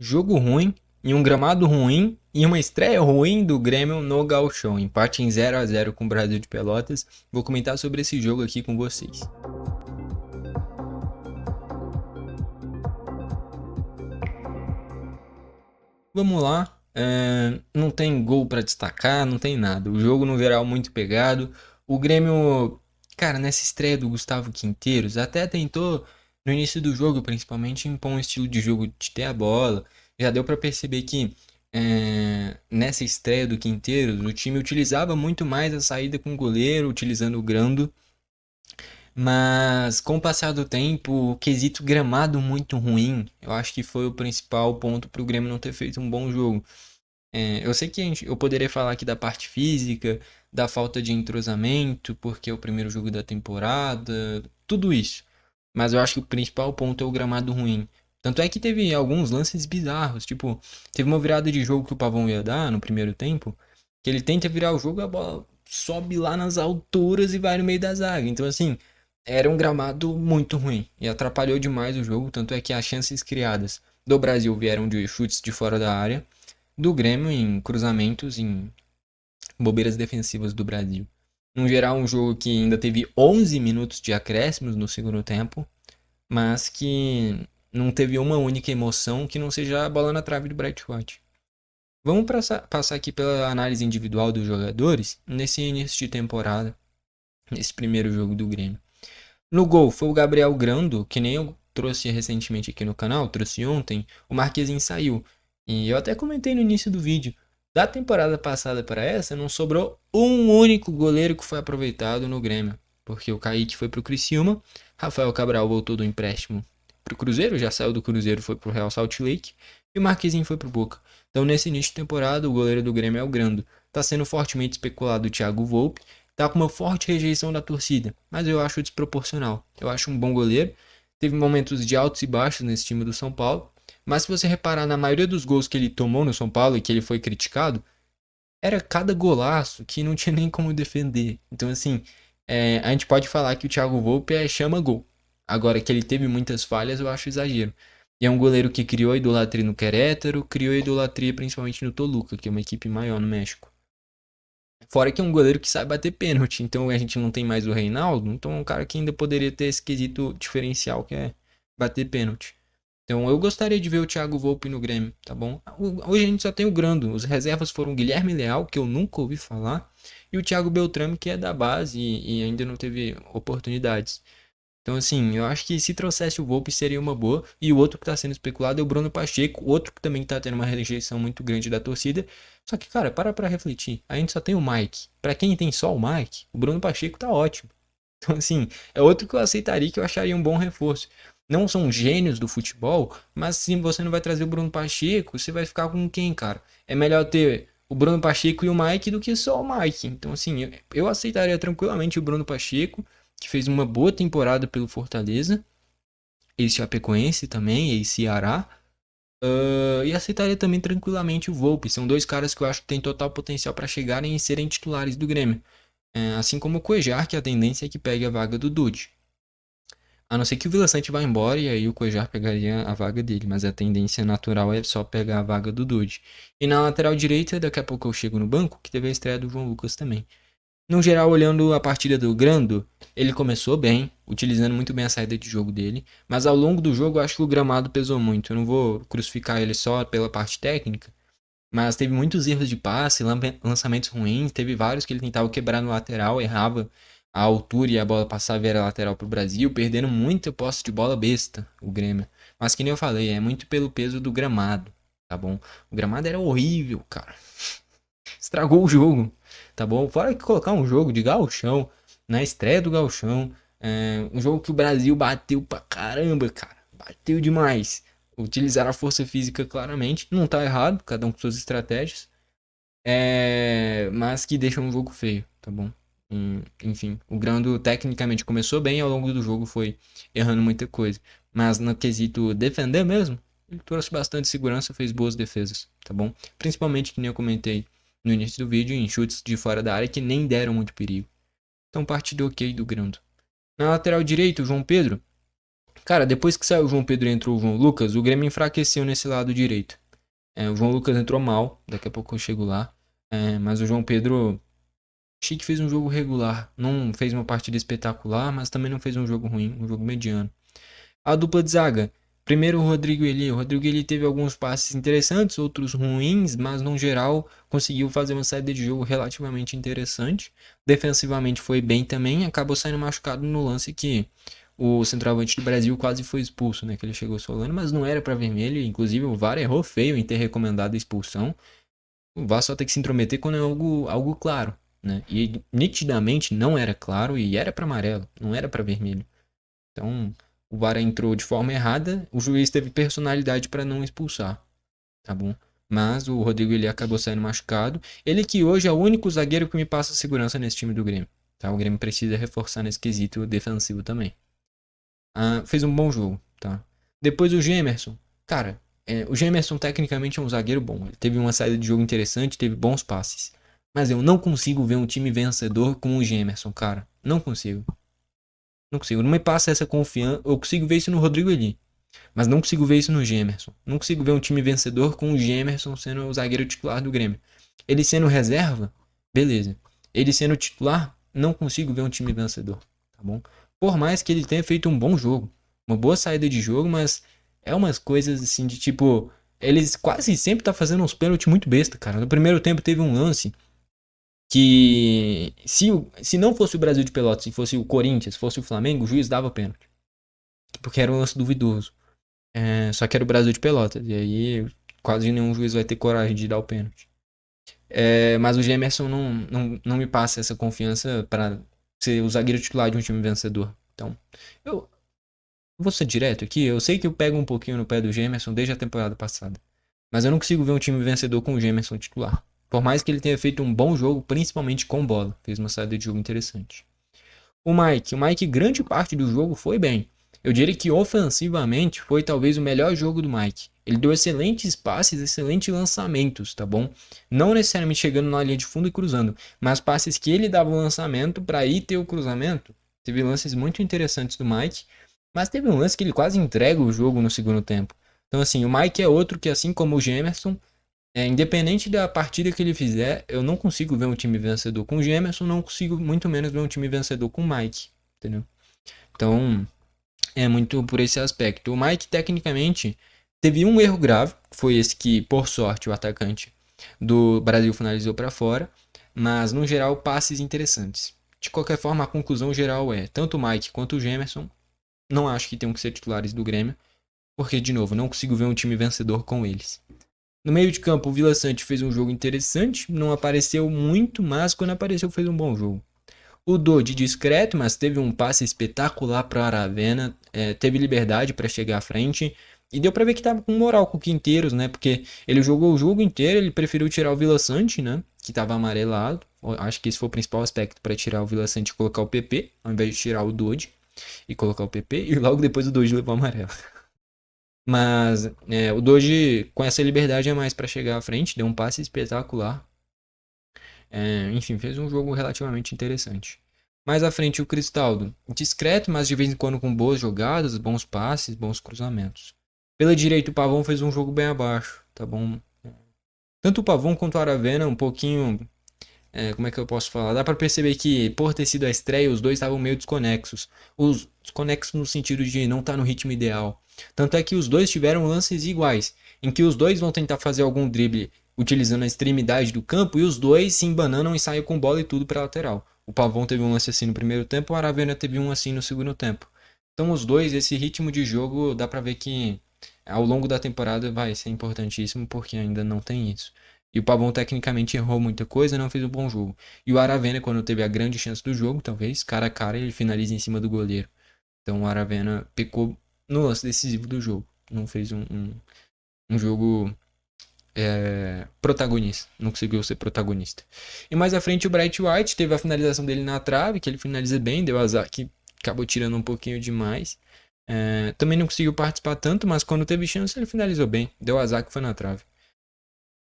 Jogo ruim, e um gramado ruim, e uma estreia ruim do Grêmio no Gauchão. Empate em 0-0 com o Brasil de Pelotas. Vou comentar sobre esse jogo aqui com vocês. Vamos lá. Não tem gol para destacar, não tem nada. O jogo no geral muito pegado. O Grêmio, cara, nessa estreia do Gustavo Quinteiros, até tentou no início do jogo, principalmente, impor um estilo de jogo de ter a bola. Já deu para perceber que nessa estreia do Quinteiros, o time utilizava muito mais a saída com o goleiro, utilizando o Grando. Mas com o passar do tempo, o quesito gramado muito ruim, eu acho que foi o principal ponto para o Grêmio não ter feito um bom jogo. Eu sei que eu poderia falar aqui da parte física, da falta de entrosamento, porque é o primeiro jogo da temporada, tudo isso. Mas eu acho que o principal ponto é o gramado ruim. Tanto é que teve alguns lances bizarros, tipo, teve uma virada de jogo que o Pavão ia dar no primeiro tempo, que ele tenta virar o jogo, a bola sobe lá nas alturas e vai no meio da zaga. Então, assim, era um gramado muito ruim e atrapalhou demais o jogo, tanto é que as chances criadas do Brasil vieram de chutes de fora da área do Grêmio em cruzamentos, em bobeiras defensivas do Brasil. No geral, um jogo que ainda teve 11 minutos de acréscimos no segundo tempo, mas que não teve uma única emoção que não seja a bola na trave do Bright White. Vamos passar aqui pela análise individual dos jogadores nesse início de temporada, nesse primeiro jogo do Grêmio. No gol foi o Gabriel Grando, que nem eu trouxe recentemente aqui no canal, trouxe ontem, o Marquezinho saiu. E eu até comentei no início do vídeo. Da temporada passada para essa, não sobrou um único goleiro que foi aproveitado no Grêmio. Porque o Kaique foi pro Criciúma, Rafael Cabral voltou do empréstimo pro Cruzeiro, já saiu do Cruzeiro, foi pro Real Salt Lake, e o Marquezinho foi pro Boca. Então nesse início de temporada, o goleiro do Grêmio é o Grando. Tá sendo fortemente especulado o Thiago Volpe, tá com uma forte rejeição da torcida, mas eu acho desproporcional. Eu acho um bom goleiro. Teve momentos de altos e baixos nesse time do São Paulo, mas se você reparar na maioria dos gols que ele tomou no São Paulo e que ele foi criticado, era cada golaço que não tinha nem como defender. Então, assim, a gente pode falar que o Thiago Volpe chama gol. Agora que ele teve muitas falhas, eu acho exagero. E é um goleiro que criou a idolatria no Querétaro, criou a idolatria principalmente no Toluca, que é uma equipe maior no México. Fora que é um goleiro que sabe bater pênalti. Então a gente não tem mais o Reinaldo. Então é um cara que ainda poderia ter esse quesito diferencial que é bater pênalti. Então eu gostaria de ver o Thiago Volpe no Grêmio, tá bom? Hoje a gente só tem o Grando. Os reservas foram o Guilherme Leal, que eu nunca ouvi falar, e o Thiago Beltrame, que é da base e ainda não teve oportunidades. Então, assim, eu acho que se trouxesse o Volpe seria uma boa. E o outro que está sendo especulado é o Bruno Pacheco, outro que também está tendo uma rejeição muito grande da torcida. Só que, cara, para pra refletir. A gente só tem o Mike. Pra quem tem só o Mike, o Bruno Pacheco tá ótimo. Então, assim, é outro que eu aceitaria, que eu acharia um bom reforço. Não são gênios do futebol, mas se você não vai trazer o Bruno Pacheco, você vai ficar com quem, cara? É melhor ter o Bruno Pacheco e o Mike do que só o Mike. Então, assim, eu aceitaria tranquilamente o Bruno Pacheco, que fez uma boa temporada pelo Fortaleza, ex-Chapecoense também, ex-Ceará. E aceitaria também tranquilamente o Volpe. São dois caras que eu acho que têm total potencial para chegarem e serem titulares do Grêmio. Assim como o Cuejar, que a tendência é que pegue a vaga do Dude. A não ser que o Vila Sante vá embora e aí o Cuejar pegaria a vaga dele. Mas a tendência natural é só pegar a vaga do Dude. E na lateral direita, daqui a pouco eu chego no banco, que teve a estreia do João Lucas também. No geral, olhando a partida do Grando, ele começou bem, utilizando muito bem a saída de jogo dele, mas ao longo do jogo eu acho que o gramado pesou muito. Eu não vou crucificar ele só pela parte técnica, mas teve muitos erros de passe, lançamentos ruins, teve vários que ele tentava quebrar no lateral, errava a altura e a bola passava e era lateral pro Brasil, perdendo muita posse de bola besta, o Grêmio. Mas que nem eu falei, é muito pelo peso do gramado, tá bom? O gramado era horrível, cara. Estragou o jogo, tá bom? Fora que colocar um jogo de gauchão, na estreia do gauchão, um jogo que o Brasil bateu pra caramba, cara. Bateu demais. Utilizar a força física claramente, não tá errado, cada um com suas estratégias, mas que deixa um jogo feio, tá bom? Enfim, o Grando tecnicamente começou bem, ao longo do jogo foi errando muita coisa. Mas no quesito defender mesmo, ele trouxe bastante segurança, fez boas defesas, tá bom? Principalmente, que nem eu comentei no início do vídeo, em chutes de fora da área que nem deram muito perigo. Então, partida ok do Grando. Na lateral direito, o João Pedro Cara, depois que saiu o João Pedro e entrou o João Lucas, o Grêmio enfraqueceu nesse lado direito. O João Lucas entrou mal, daqui a pouco eu chego lá. Mas o João Pedro, achei que fez um jogo regular. Não fez uma partida espetacular, mas também não fez um jogo ruim, um jogo mediano. A dupla de zaga. Primeiro o Rodrigo Eli. O Rodrigo Eli teve alguns passes interessantes, outros ruins, mas no geral conseguiu fazer uma saída de jogo relativamente interessante. Defensivamente foi bem também, acabou saindo machucado no lance que o centroavante do Brasil quase foi expulso, né? Que ele chegou solando, mas não era para vermelho. Inclusive o VAR errou feio em ter recomendado a expulsão. O VAR só tem que se intrometer quando é algo claro, né? E nitidamente não era claro e era para amarelo, não era para vermelho. Então, o VAR entrou de forma errada, o juiz teve personalidade para não expulsar, tá bom? Mas o Rodrigo ele acabou saindo machucado. Ele que hoje é o único zagueiro que me passa segurança nesse time do Grêmio, tá? O Grêmio precisa reforçar nesse quesito defensivo também. Fez um bom jogo, tá? Depois o Gemerson. Cara, o Gemerson tecnicamente é um zagueiro bom. Ele teve uma saída de jogo interessante, teve bons passes. Mas eu não consigo ver um time vencedor com o Gemerson, cara. Não consigo. Não consigo. Não me passa essa confiança. Eu consigo ver isso no Rodrigo Eli. Mas não consigo ver isso no Gemerson. Não consigo ver um time vencedor com o Gemerson sendo o zagueiro titular do Grêmio. Ele sendo reserva, beleza. Ele sendo titular, não consigo ver um time vencedor. Tá bom? Por mais que ele tenha feito um bom jogo. Uma boa saída de jogo, mas é umas coisas assim de tipo. Eles quase sempre tá fazendo uns pênaltis muito besta, cara. No primeiro tempo teve um lance que se não fosse o Brasil de Pelotas, se fosse o Corinthians, fosse o Flamengo, o juiz dava pênalti. Porque era um lance duvidoso. Só que era o Brasil de Pelotas. E aí quase nenhum juiz vai ter coragem de dar o pênalti. Mas o Gemerson não me passa essa confiança para ser o zagueiro titular de um time vencedor. Então, eu vou ser direto aqui. Eu sei que eu pego um pouquinho no pé do Gemerson desde a temporada passada. Mas eu não consigo ver um time vencedor com o Gemerson titular. Por mais que ele tenha feito um bom jogo, principalmente com bola. Fez uma saída de jogo interessante. O Mike, grande parte do jogo foi bem. Eu diria que ofensivamente foi talvez o melhor jogo do Mike. Ele deu excelentes passes, excelentes lançamentos, tá bom? Não necessariamente chegando na linha de fundo e cruzando, mas passes que ele dava o lançamento para ir ter o cruzamento. Teve lances muito interessantes do Mike, mas teve um lance que ele quase entrega o jogo no segundo tempo. Então assim, o Mike é outro que assim como o Gemerson, independente da partida que ele fizer, eu não consigo ver um time vencedor com o Gemerson, não consigo muito menos ver um time vencedor com o Mike, entendeu? Então, é muito por esse aspecto. O Mike, tecnicamente, teve um erro grave, que foi esse que, por sorte, o atacante do Brasil finalizou para fora, mas, no geral, passes interessantes. De qualquer forma, a conclusão geral é, tanto o Mike quanto o Gemerson, não acho que tenham que ser titulares do Grêmio, porque, de novo, não consigo ver um time vencedor com eles. No meio de campo, o Vila Sante fez um jogo interessante, não apareceu muito, mas quando apareceu fez um bom jogo. O Dodi discreto, mas teve um passe espetacular para o Aravena, teve liberdade para chegar à frente e deu para ver que tava com moral com o Quinteiros, né? Porque ele jogou o jogo inteiro, ele preferiu tirar o Vila Sante, né? Que tava amarelado. Acho que esse foi o principal aspecto para tirar o Vila Sante e colocar o PP, ao invés de tirar o Dodi e colocar o PP, e logo depois o Dodi levou o amarelo. Mas o Doge, com essa liberdade a mais para chegar à frente, deu um passe espetacular. Enfim, fez um jogo relativamente interessante. Mais à frente, o Cristaldo, discreto, mas de vez em quando com boas jogadas, bons passes, bons cruzamentos. Pela direita, o Pavão fez um jogo bem abaixo, tá bom? Tanto o Pavão quanto o Aravena, um pouquinho. Como é que eu posso falar? Dá pra perceber que, por ter sido a estreia, os dois estavam meio desconexos. Os desconexos no sentido de não estar no ritmo ideal. Tanto é que os dois tiveram lances iguais, em que os dois vão tentar fazer algum drible utilizando a extremidade do campo e os dois se embananam e saem com bola e tudo para lateral. O Pavão teve um lance assim no primeiro tempo, o Aravena teve um assim no segundo tempo. Então os dois, esse ritmo de jogo, dá pra ver que ao longo da temporada vai ser importantíssimo porque ainda não tem isso. E o Pavão tecnicamente errou muita coisa, não fez um bom jogo. E o Aravena, quando teve a grande chance do jogo, talvez, cara a cara, ele finaliza em cima do goleiro. Então o Aravena pecou no lance decisivo do jogo. Não fez um jogo protagonista. Não conseguiu ser protagonista. E mais à frente o Bright White teve a finalização dele na trave, que ele finaliza bem, deu azar que acabou tirando um pouquinho demais. Também não conseguiu participar tanto, mas quando teve chance ele finalizou bem. Deu azar que foi na trave.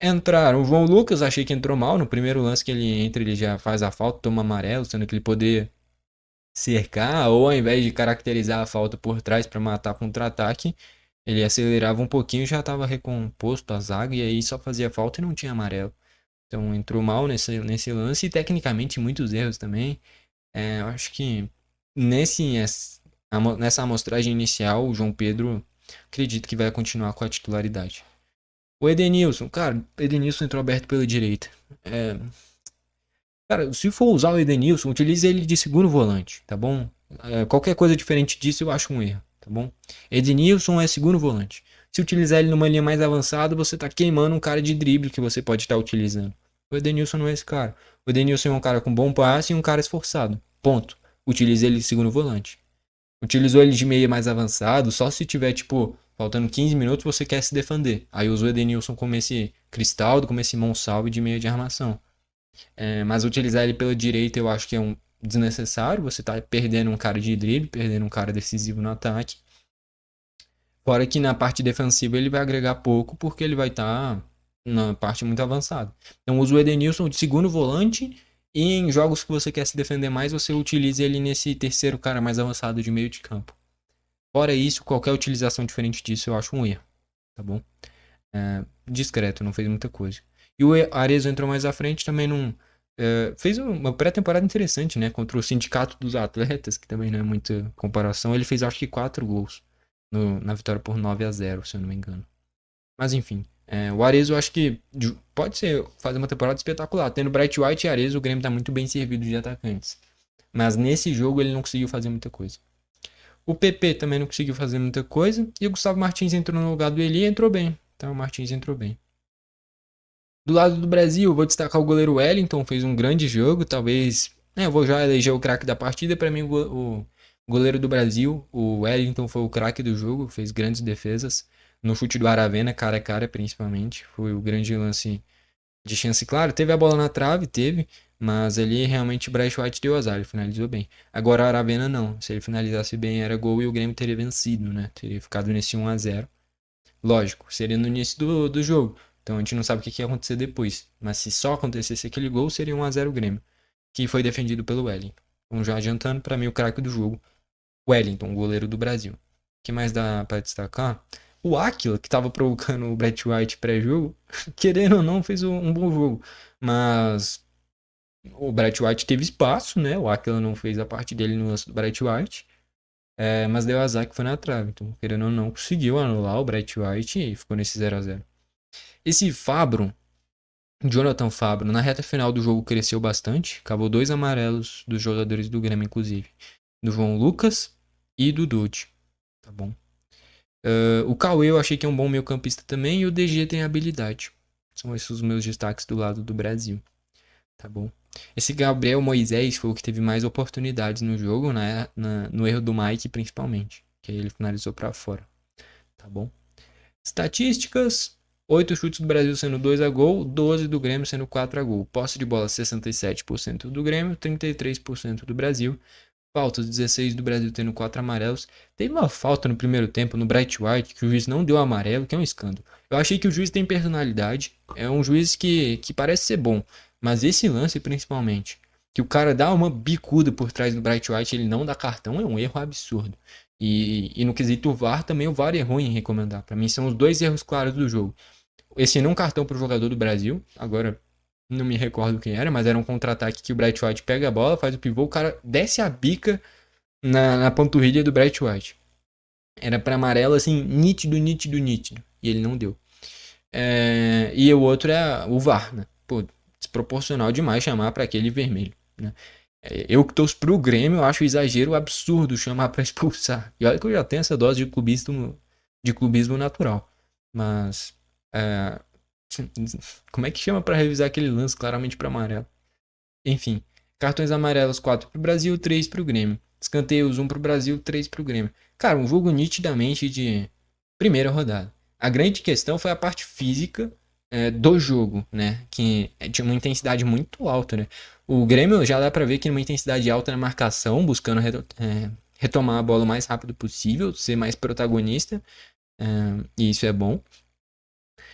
Entraram o João Lucas, achei que entrou mal. No primeiro lance que ele entra, ele já faz a falta, toma amarelo, sendo que ele poderia cercar, ou ao invés de caracterizar a falta por trás para matar contra-ataque, ele acelerava um pouquinho e já estava recomposto a zaga, e aí só fazia falta e não tinha amarelo. Então entrou mal nesse lance e tecnicamente muitos erros também. Eu acho que nessa amostragem inicial, o João Pedro acredito que vai continuar com a titularidade. O Edenilson, cara, o Edenilson entrou aberto pela direita. É, cara, se for usar o Edenilson, utilize ele de segundo volante, tá bom? Qualquer coisa diferente disso eu acho um erro, tá bom? Edenilson é segundo volante. Se utilizar ele numa linha mais avançada, você tá queimando um cara de drible que você pode estar utilizando. O Edenilson não é esse cara. O Edenilson é um cara com bom passe e um cara esforçado. Ponto. Utilize ele de segundo volante. Utilizou ele de meia mais avançado, só se tiver, tipo, faltando 15 minutos você quer se defender. Aí usou o Edenilson como esse Cristaldo, como esse Monsalve de meia de armação. Mas utilizar ele pela direita eu acho que é um desnecessário. Você tá perdendo um cara de drible, perdendo um cara decisivo no ataque. Fora que na parte defensiva ele vai agregar pouco, porque ele vai estar na parte muito avançada. Então usa o Edenilson de segundo volante e em jogos que você quer se defender mais, você utiliza ele nesse terceiro cara mais avançado de meio de campo. Fora isso, qualquer utilização diferente disso eu acho um erro, tá bom? Discreto, não fez muita coisa. E o Arezzo entrou mais à frente, também não. Fez uma pré-temporada interessante, né? Contra o Sindicato dos Atletas, que também não é muita comparação. Ele fez acho que 4 gols na vitória por 9-0, se eu não me engano. Mas enfim, o Arezzo eu acho que pode ser fazer uma temporada espetacular. Tendo Bright White e Arezzo, o Grêmio tá muito bem servido de atacantes. Mas nesse jogo ele não conseguiu fazer muita coisa. O PP também não conseguiu fazer muita coisa. E o Gustavo Martins entrou no lugar do Eli e entrou bem. Então o Martins entrou bem. Do lado do Brasil, eu vou destacar o goleiro Wellington, fez um grande jogo, talvez. Eu vou já eleger o craque da partida. Para mim, o goleiro do Brasil, o Wellington, foi o craque do jogo, fez grandes defesas. No chute do Aravena, cara a cara, principalmente. Foi o grande lance de chance, claro. Teve a bola na trave, teve. Mas ali realmente o Bryce White deu azar, ele finalizou bem. Agora o Aravena não. Se ele finalizasse bem, era gol e o Grêmio teria vencido, né? Teria ficado nesse 1-0. Lógico, seria no início do jogo. Então a gente não sabe o que ia acontecer depois. Mas se só acontecesse aquele gol, seria 1-0 Grêmio. Que foi defendido pelo Wellington. Então já adiantando, para mim, o craque do jogo, Wellington, goleiro do Brasil. O que mais dá para destacar? O Aquila, que estava provocando o Brett White pré-jogo, querendo ou não, fez um bom jogo. Mas o Brett White teve espaço, né? O Aquila não fez a parte dele no lance do Brett White. Mas deu azar que foi na trave. Então, querendo ou não, conseguiu anular o Brett White e ficou nesse 0-0. Esse Fabro, Jonathan Fabro, na reta final do jogo cresceu bastante. Acabou 2 amarelos dos jogadores do Grêmio, inclusive. Do João Lucas e do Dude. Tá bom? O Cauê eu achei que é um bom meio-campista também. E o DG tem habilidade. São esses os meus destaques do lado do Brasil. Tá bom? Esse Gabriel Moisés foi o que teve mais oportunidades no jogo, né? No erro do Mike, principalmente. Que aí ele finalizou pra fora. Tá bom? Estatísticas: 8 chutes do Brasil sendo 2 a gol, 12 do Grêmio sendo 4 a gol. Posse de bola 67% do Grêmio, 33% do Brasil. Faltas 16 do Brasil tendo 4 amarelos. Teve uma falta no primeiro tempo no Bright White que o juiz não deu amarelo, que é um escândalo. Eu achei que o juiz tem personalidade, é um juiz que parece ser bom, mas esse lance principalmente, que o cara dá uma bicuda por trás do Bright White, ele não dá cartão, é um erro absurdo. E no quesito VAR também o VAR errou em recomendar. Para mim são os dois erros claros do jogo. Esse não cartão para o jogador do Brasil, agora não me recordo quem era, mas era um contra-ataque que o Bright White pega a bola, faz o pivô, o cara desce a bica na panturrilha do Bright White. Era para amarelo assim, nítido, nítido, nítido. E ele não deu. E o outro é o VAR, né? Pô, desproporcional demais chamar para aquele vermelho, né? Eu que torço pro Grêmio, eu acho exagero absurdo chamar para expulsar. E olha que eu já tenho essa dose de clubismo natural. Mas é, como é que chama para revisar aquele lance claramente para amarelo? Enfim, cartões amarelos 4 pro Brasil, 3 pro Grêmio. Escanteios 1 pro Brasil, 3 pro Grêmio. Cara, um jogo nitidamente de primeira rodada. A grande questão foi a parte física do jogo, né? Que tinha uma intensidade muito alta, né? O Grêmio já dá pra ver que numa intensidade alta na marcação, buscando retomar a bola o mais rápido possível, ser mais protagonista, e isso é bom.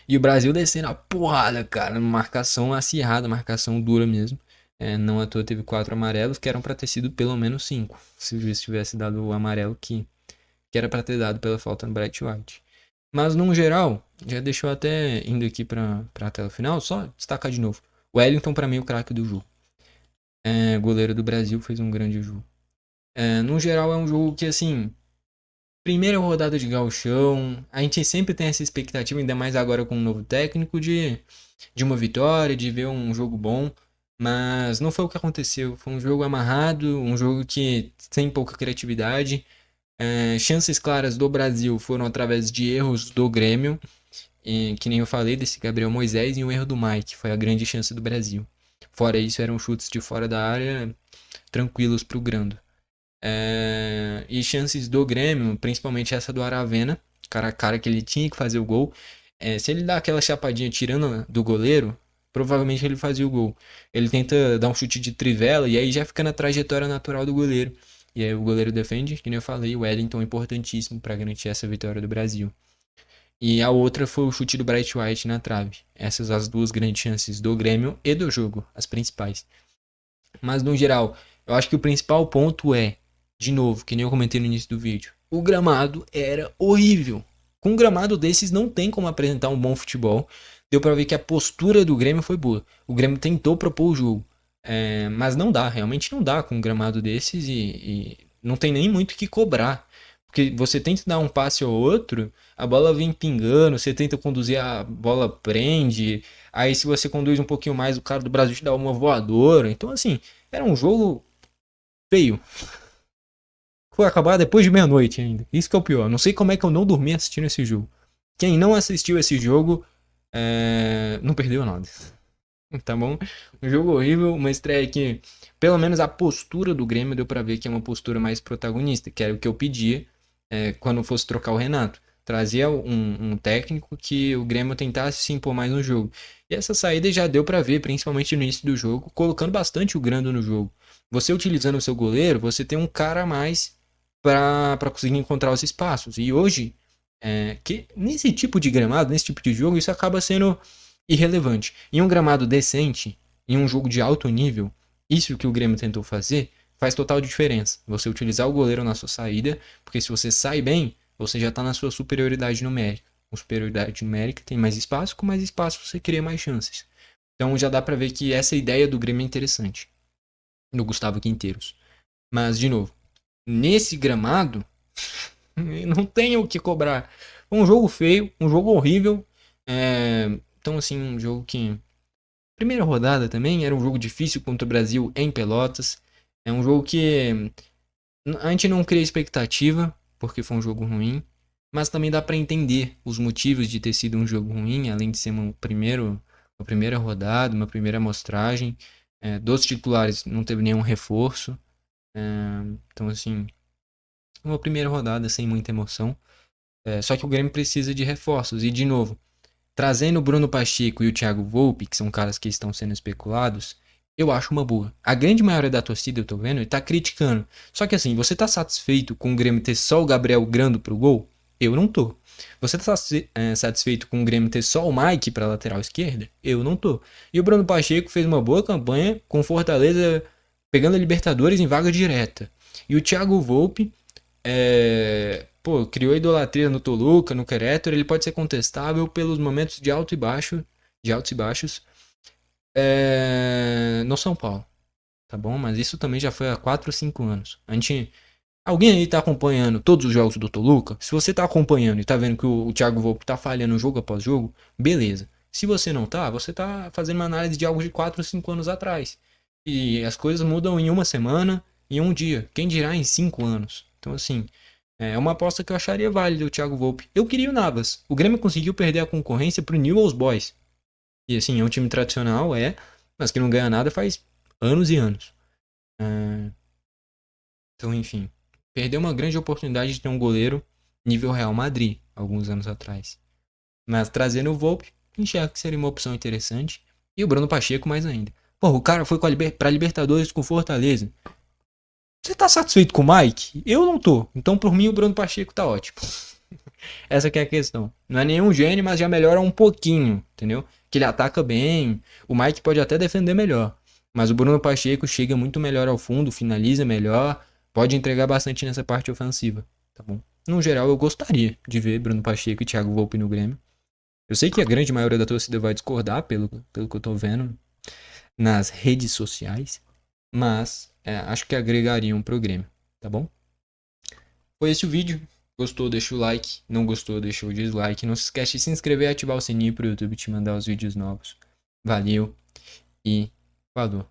E o Brasil descendo a porrada, cara, marcação acirrada, marcação dura mesmo. Não à toa teve 4 amarelos, que eram pra ter sido pelo menos 5. Se o juiz tivesse dado o amarelo que era pra ter dado pela falta no Bright White. Mas, no geral, já deixou até indo aqui pra tela final, só destacar de novo. O Wellington, pra mim, é o craque do jogo. Goleiro do Brasil, fez um grande jogo. No geral, é um jogo que, assim, primeira rodada de gauchão, a gente sempre tem essa expectativa, ainda mais agora com um novo técnico, de uma vitória, de ver um jogo bom. Mas não foi o que aconteceu. Foi um jogo amarrado, um jogo que tem pouca criatividade. Chances claras do Brasil foram através de erros do Grêmio, que nem eu falei desse Gabriel Moisés, e um erro do Mike, foi a grande chance do Brasil. Fora isso, eram chutes de fora da área tranquilos para o Grando. E chances do Grêmio, principalmente essa do Aravena, cara a cara que ele tinha que fazer o gol. Se ele dá aquela chapadinha tirando do goleiro, provavelmente ele fazia o gol. Ele tenta dar um chute de trivela e aí já fica na trajetória natural do goleiro. E aí o goleiro defende, que nem eu falei, o Wellington é importantíssimo para garantir essa vitória do Brasil. E a outra foi o chute do Bright White na trave. Essas as duas grandes chances do Grêmio e do jogo, as principais. Mas no geral, eu acho que o principal ponto é, de novo, que nem eu comentei no início do vídeo, o gramado era horrível. Com um gramado desses não tem como apresentar um bom futebol. Deu pra ver que a postura do Grêmio foi boa. O Grêmio tentou propor o jogo. Mas não dá, realmente não dá com um gramado desses e não tem nem muito o que cobrar. Porque você tenta dar um passe ou outro, a bola vem pingando, você tenta conduzir, a bola prende. Aí se você conduz um pouquinho mais, o cara do Brasil te dá uma voadora. Então assim, era um jogo feio. Foi acabar depois de meia-noite ainda. Isso que é o pior. Não sei como é que eu não dormi assistindo esse jogo. Quem não assistiu esse jogo, não perdeu nada. Tá bom? Um jogo horrível, uma estreia que, pelo menos a postura do Grêmio deu pra ver que é uma postura mais protagonista, que era o que eu pedia quando fosse trocar o Renato. Trazia um técnico que o Grêmio tentasse se impor mais no jogo. E essa saída já deu pra ver, principalmente no início do jogo, colocando bastante o Grando no jogo. Você utilizando o seu goleiro, você tem um cara a mais pra conseguir encontrar os espaços. E hoje, que nesse tipo de gramado, nesse tipo de jogo, isso acaba sendo irrelevante. Em um gramado decente, em um jogo de alto nível, isso que o Grêmio tentou fazer faz total diferença. Você utilizar o goleiro na sua saída, porque se você sai bem, você já está na sua superioridade numérica. Com superioridade numérica tem mais espaço, com mais espaço você cria mais chances. Então já dá para ver que essa ideia do Grêmio é interessante. No Gustavo Quinteiros. Mas, de novo, nesse gramado, não tem o que cobrar. Um jogo feio, um jogo horrível. Então, assim, um jogo que. Primeira rodada também era um jogo difícil contra o Brasil em Pelotas. É um jogo que a gente não cria expectativa, porque foi um jogo ruim. Mas também dá para entender os motivos de ter sido um jogo ruim, além de ser uma primeira rodada, uma primeira amostragem. Dos titulares não teve nenhum reforço. Então, assim, uma primeira rodada sem muita emoção. Só que o Grêmio precisa de reforços. E, de novo, trazendo o Bruno Pacheco e o Thiago Volpe, que são caras que estão sendo especulados, eu acho uma boa. A grande maioria da torcida, eu tô vendo, tá criticando. Só que assim, você tá satisfeito com o Grêmio ter só o Gabriel Grando pro gol? Eu não tô. Você tá satisfeito com o Grêmio ter só o Mike pra lateral esquerda? Eu não tô. E o Bruno Pacheco fez uma boa campanha com Fortaleza pegando a Libertadores em vaga direta. E o Thiago Volpe criou idolatria no Toluca, no Querétaro, ele pode ser contestável pelos momentos de alto e baixo, de altos e baixos, no São Paulo, tá bom? Mas isso também já foi há 4 ou 5 anos. Alguém aí tá acompanhando todos os jogos do Toluca? Se você tá acompanhando e tá vendo que o Thiago Volpe tá falhando jogo após jogo, beleza. Se você não tá, você tá fazendo uma análise de algo de 4 ou 5 anos atrás. E as coisas mudam em uma semana, em um dia. Quem dirá em 5 anos? Então, assim, é uma aposta que eu acharia válida o Thiago Volpe. Eu queria o Navas. O Grêmio conseguiu perder a concorrência pro Newell's Boys. E assim, é um time tradicional, mas que não ganha nada faz anos e anos. É, Então, enfim. Perdeu uma grande oportunidade de ter um goleiro nível Real Madrid, alguns anos atrás. Mas trazendo o Volpe, enxergo que seria uma opção interessante. E o Bruno Pacheco mais ainda. Pô, o cara foi pra Libertadores com Fortaleza. Você tá satisfeito com o Mike? Eu não tô. Então, por mim, o Bruno Pacheco tá ótimo. Essa que é a questão. Não é nenhum gênio, mas já melhora um pouquinho, entendeu? Que ele ataca bem. O Mike pode até defender melhor. Mas o Bruno Pacheco chega muito melhor ao fundo, finaliza melhor, pode entregar bastante nessa parte ofensiva, tá bom? No geral, eu gostaria de ver Bruno Pacheco e Thiago Volpe no Grêmio. Eu sei que a grande maioria da torcida vai discordar, pelo que eu tô vendo nas redes sociais, mas acho que agregariam pro Grêmio, tá bom? Foi esse o vídeo. Gostou, deixa o like. Não gostou, deixa o dislike. Não se esquece de se inscrever e ativar o sininho pro YouTube te mandar os vídeos novos. Valeu e falou.